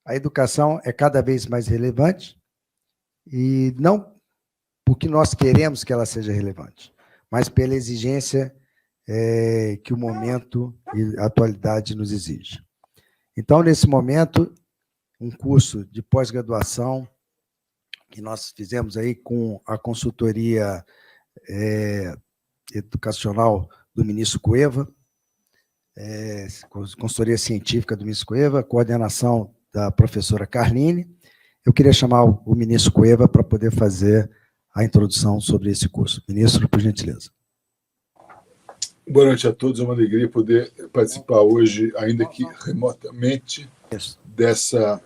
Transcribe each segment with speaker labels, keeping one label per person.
Speaker 1: a educação é cada vez mais relevante, e não porque nós queremos que ela seja relevante, mas pela exigência que o momento e a atualidade nos exige. Então, nesse momento, um curso de pós-graduação que nós fizemos aí com a consultoria educacional do ministro Cueva, consultoria científica do ministro Cueva, coordenação da professora Carline. Eu queria chamar o ministro Cueva para poder fazer a introdução sobre esse curso. Ministro, por gentileza.
Speaker 2: Boa noite a todos, é uma alegria poder participar hoje, ainda que remotamente, dessa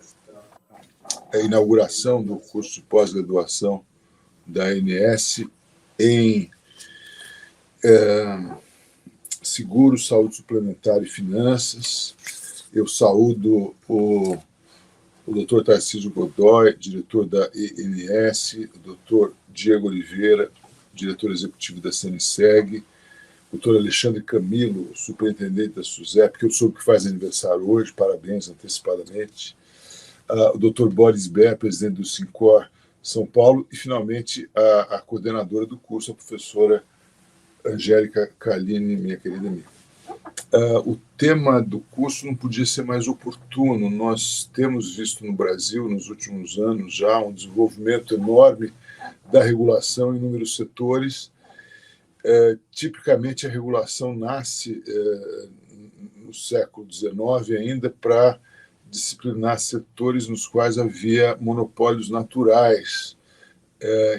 Speaker 2: inauguração do curso de pós-graduação da ANS em Seguros, Saúde Suplementar e Finanças. Eu saúdo o Dr. Tarcísio Godoy, diretor da ANS, o Dr. Diego Oliveira, diretor executivo da Saniseg, o Dr. Alexandre Camilo, superintendente da SUSEP, que eu soube que faz aniversário hoje, parabéns antecipadamente, o Dr. Boris Ber, presidente do Sincor São Paulo, e, finalmente, a coordenadora do curso, a professora Angélica Carline, minha querida amiga. O tema do curso não podia ser mais oportuno. Nós temos visto no Brasil, nos últimos anos, já um desenvolvimento enorme da regulação em inúmeros setores. Tipicamente, a regulação nasce no século XIX ainda para disciplinar setores nos quais havia monopólios naturais,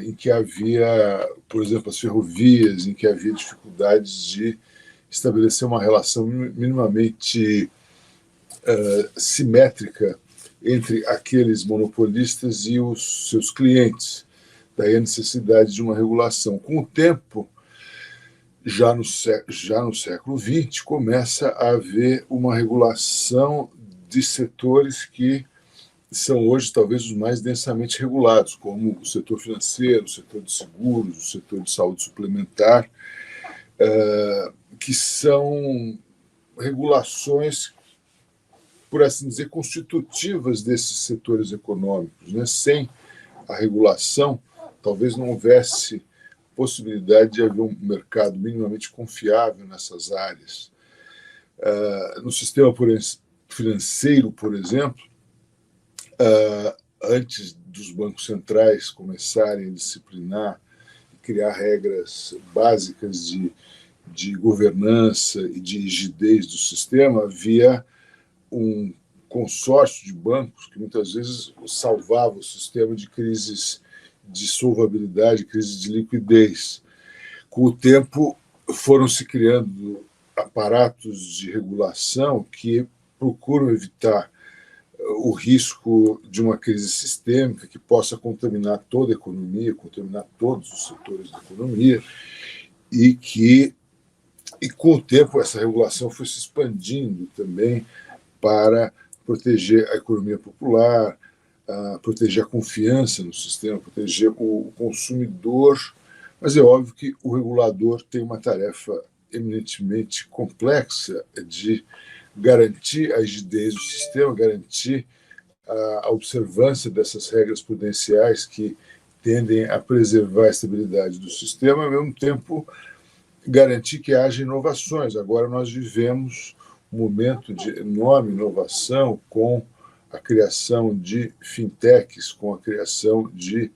Speaker 2: em que havia, por exemplo, as ferrovias, em que havia dificuldades de estabelecer uma relação minimamente simétrica entre aqueles monopolistas e os seus clientes. Daí a necessidade de uma regulação. Com o tempo, já no século XX, começa a haver uma regulação de setores que são hoje talvez os mais densamente regulados, como o setor financeiro, o setor de seguros, o setor de saúde suplementar, que são regulações, por assim dizer, constitutivas desses setores econômicos, né? Sem a regulação, talvez não houvesse possibilidade de haver um mercado minimamente confiável nessas áreas. No sistema financeiro, por exemplo, antes dos bancos centrais começarem a disciplinar e criar regras básicas de governança e de rigidez do sistema, havia um consórcio de bancos que muitas vezes salvava o sistema de crises de solvabilidade, crises de liquidez. Com o tempo, foram se criando aparatos de regulação que procuram evitar o risco de uma crise sistêmica que possa contaminar toda a economia, contaminar todos os setores da economia, e com o tempo essa regulação foi se expandindo também para proteger a economia popular, proteger a confiança no sistema, proteger o consumidor. Mas é óbvio que o regulador tem uma tarefa eminentemente complexa de garantir a rigidez do sistema, garantir a observância dessas regras prudenciais que tendem a preservar a estabilidade do sistema, ao mesmo tempo garantir que haja inovações. Agora nós vivemos um momento de enorme inovação com a criação de fintechs, com a criação de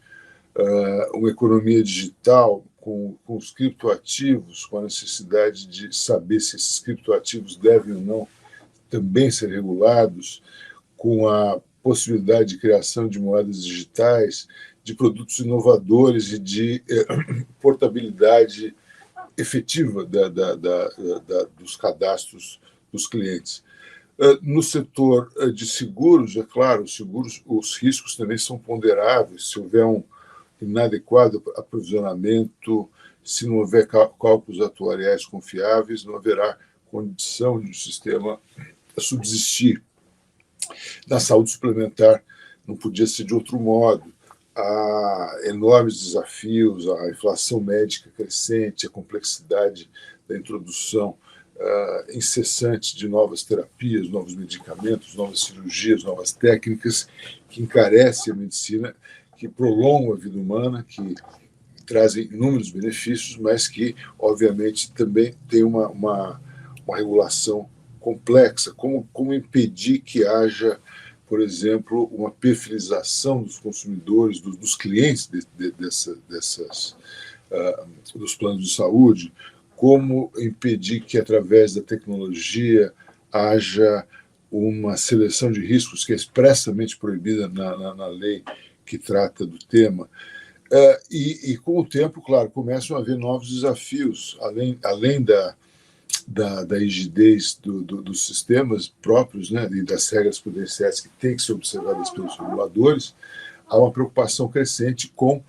Speaker 2: uma economia digital, com os criptoativos, com a necessidade de saber se esses criptoativos devem ou não também ser regulados, com a possibilidade de criação de moedas digitais, de produtos inovadores e de portabilidade efetiva dos cadastros dos clientes. No setor de seguros, é claro, os riscos também são ponderáveis. Se houver um inadequado aprovisionamento, se não houver cálculos atuariais confiáveis, não haverá condição de o sistema subsistir. Na saúde suplementar, não podia ser de outro modo. Há enormes desafios, a inflação médica crescente, a complexidade da introdução incessante de novas terapias, novos medicamentos, novas cirurgias, novas técnicas, que encarecem a medicina, que prolongam a vida humana, que trazem inúmeros benefícios, mas que, obviamente, também tem uma regulação complexa. Como impedir que haja, por exemplo, uma perfilização dos consumidores, dos clientes dos planos de saúde? Como impedir que, através da tecnologia, haja uma seleção de riscos que é expressamente proibida na lei que trata do tema? E com o tempo, claro, começam a haver novos desafios, além da rigidez dos sistemas próprios, né, e das regras prudenciais que têm que ser observadas pelos reguladores. Há uma preocupação crescente com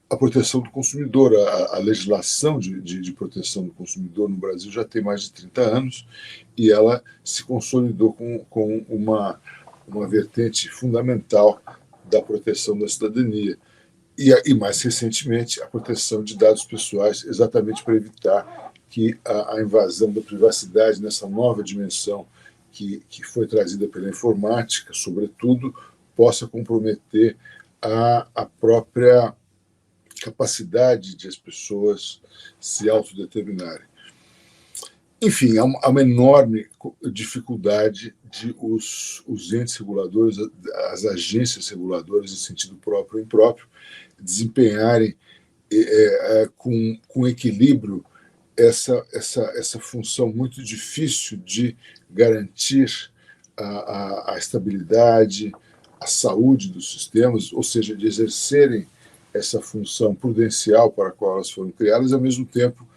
Speaker 2: a proteção do consumidor. A legislação de proteção do consumidor no Brasil já tem mais de 30 anos e ela se consolidou com uma vertente fundamental da proteção da cidadania. E mais recentemente, a proteção de dados pessoais, exatamente para evitar que a invasão da privacidade nessa nova dimensão que foi trazida pela informática, sobretudo, possa comprometer a própria capacidade de as pessoas se autodeterminarem. Enfim, há uma enorme dificuldade de os entes reguladores, as agências reguladoras, em sentido próprio ou impróprio, desempenharem com equilíbrio essa função muito difícil de garantir a estabilidade, a saúde dos sistemas, ou seja, de exercerem essa função prudencial para a qual elas foram criadas, ao mesmo tempo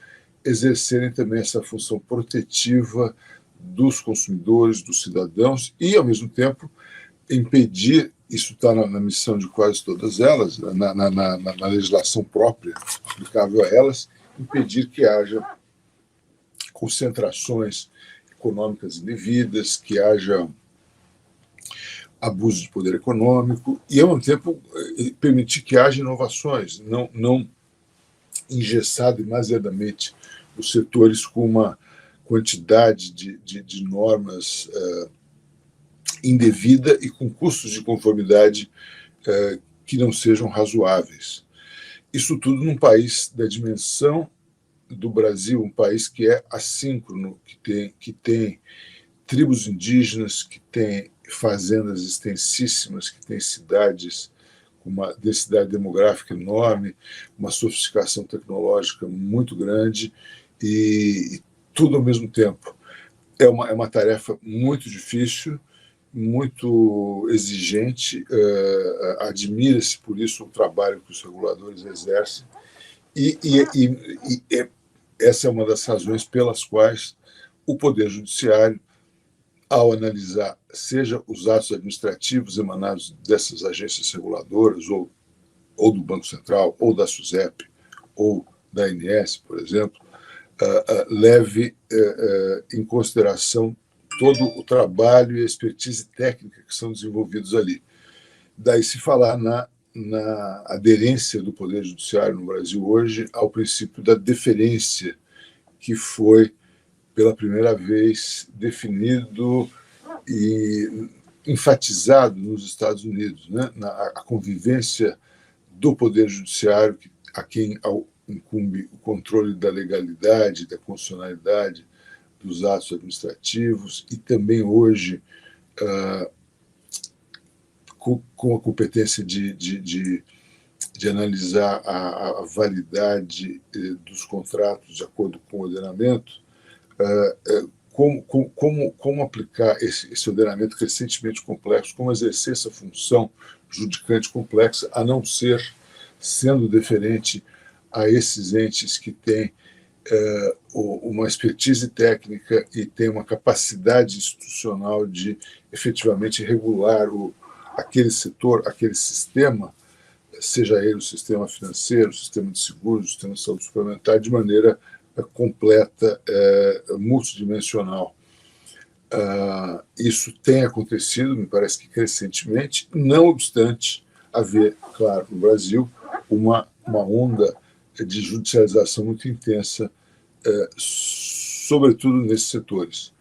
Speaker 2: exercerem também essa função protetiva dos consumidores, dos cidadãos, e, ao mesmo tempo, impedir, isso está na missão de quase todas elas, na legislação própria aplicável a elas, impedir que haja concentrações econômicas indevidas, que haja abuso de poder econômico e, ao mesmo tempo, permitir que haja inovações, não engessar demasiadamente os setores com uma quantidade de normas indevida e com custos de conformidade que não sejam razoáveis. Isso tudo num país da dimensão do Brasil, um país que é assíncrono, que tem tribos indígenas, que tem fazendas extensíssimas, que tem cidades com uma densidade demográfica enorme, uma sofisticação tecnológica muito grande e tudo ao mesmo tempo. É uma tarefa muito difícil, muito exigente, admira-se por isso o trabalho que os reguladores exercem e essa é uma das razões pelas quais o Poder Judiciário, ao analisar, seja os atos administrativos emanados dessas agências reguladoras, ou do Banco Central, ou da SUSEP, ou da ANS, por exemplo, leve em consideração todo o trabalho e a expertise técnica que são desenvolvidos ali. Daí se falar na aderência do Poder Judiciário no Brasil hoje ao princípio da deferência, que foi pela primeira vez definido e enfatizado nos Estados Unidos, né? A convivência do Poder Judiciário, a quem incumbe o controle da legalidade, da constitucionalidade dos atos administrativos, e também hoje com a competência de analisar a validade dos contratos de acordo com o ordenamento, como aplicar esse ordenamento crescentemente complexo, como exercer essa função judicante complexa, a não ser sendo deferente a esses entes que têm uma expertise técnica e têm uma capacidade institucional de efetivamente regular aquele setor, aquele sistema, seja ele o sistema financeiro, o sistema de seguros, o sistema de saúde suplementar, de maneira completa, multidimensional. Isso tem acontecido, me parece que crescentemente, não obstante haver, claro, no Brasil, uma onda de judicialização muito intensa sobretudo nesses setores.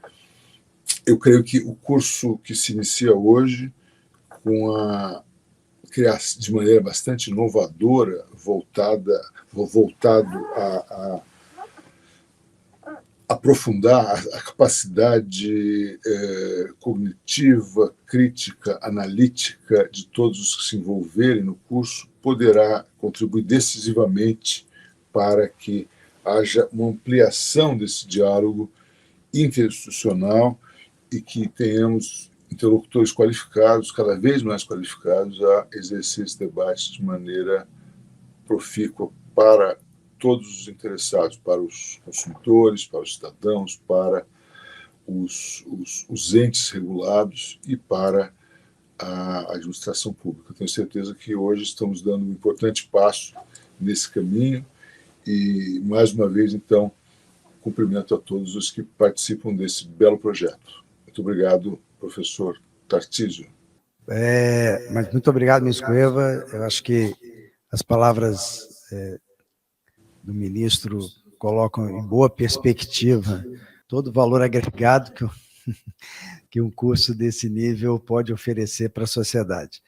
Speaker 2: Eu creio que o curso que se inicia hoje, com a criação de maneira bastante inovadora, voltado a aprofundar a capacidade cognitiva, crítica, analítica de todos os que se envolverem no curso, poderá contribuir decisivamente para que haja uma ampliação desse diálogo interinstitucional e que tenhamos interlocutores qualificados, cada vez mais qualificados, a exercer esse debate de maneira profícua para todos os interessados, para os consumidores, para os cidadãos, para os entes regulados e para a administração pública. Eu tenho certeza que hoje estamos dando um importante passo nesse caminho e, mais uma vez, então, cumprimento a todos os que participam desse belo projeto. Muito obrigado, professor Tarcísio.
Speaker 1: Mas muito obrigado, ministro Cueva. Eu acho que as palavras do ministro colocam em boa perspectiva todo o valor agregado que um curso desse nível pode oferecer para a sociedade.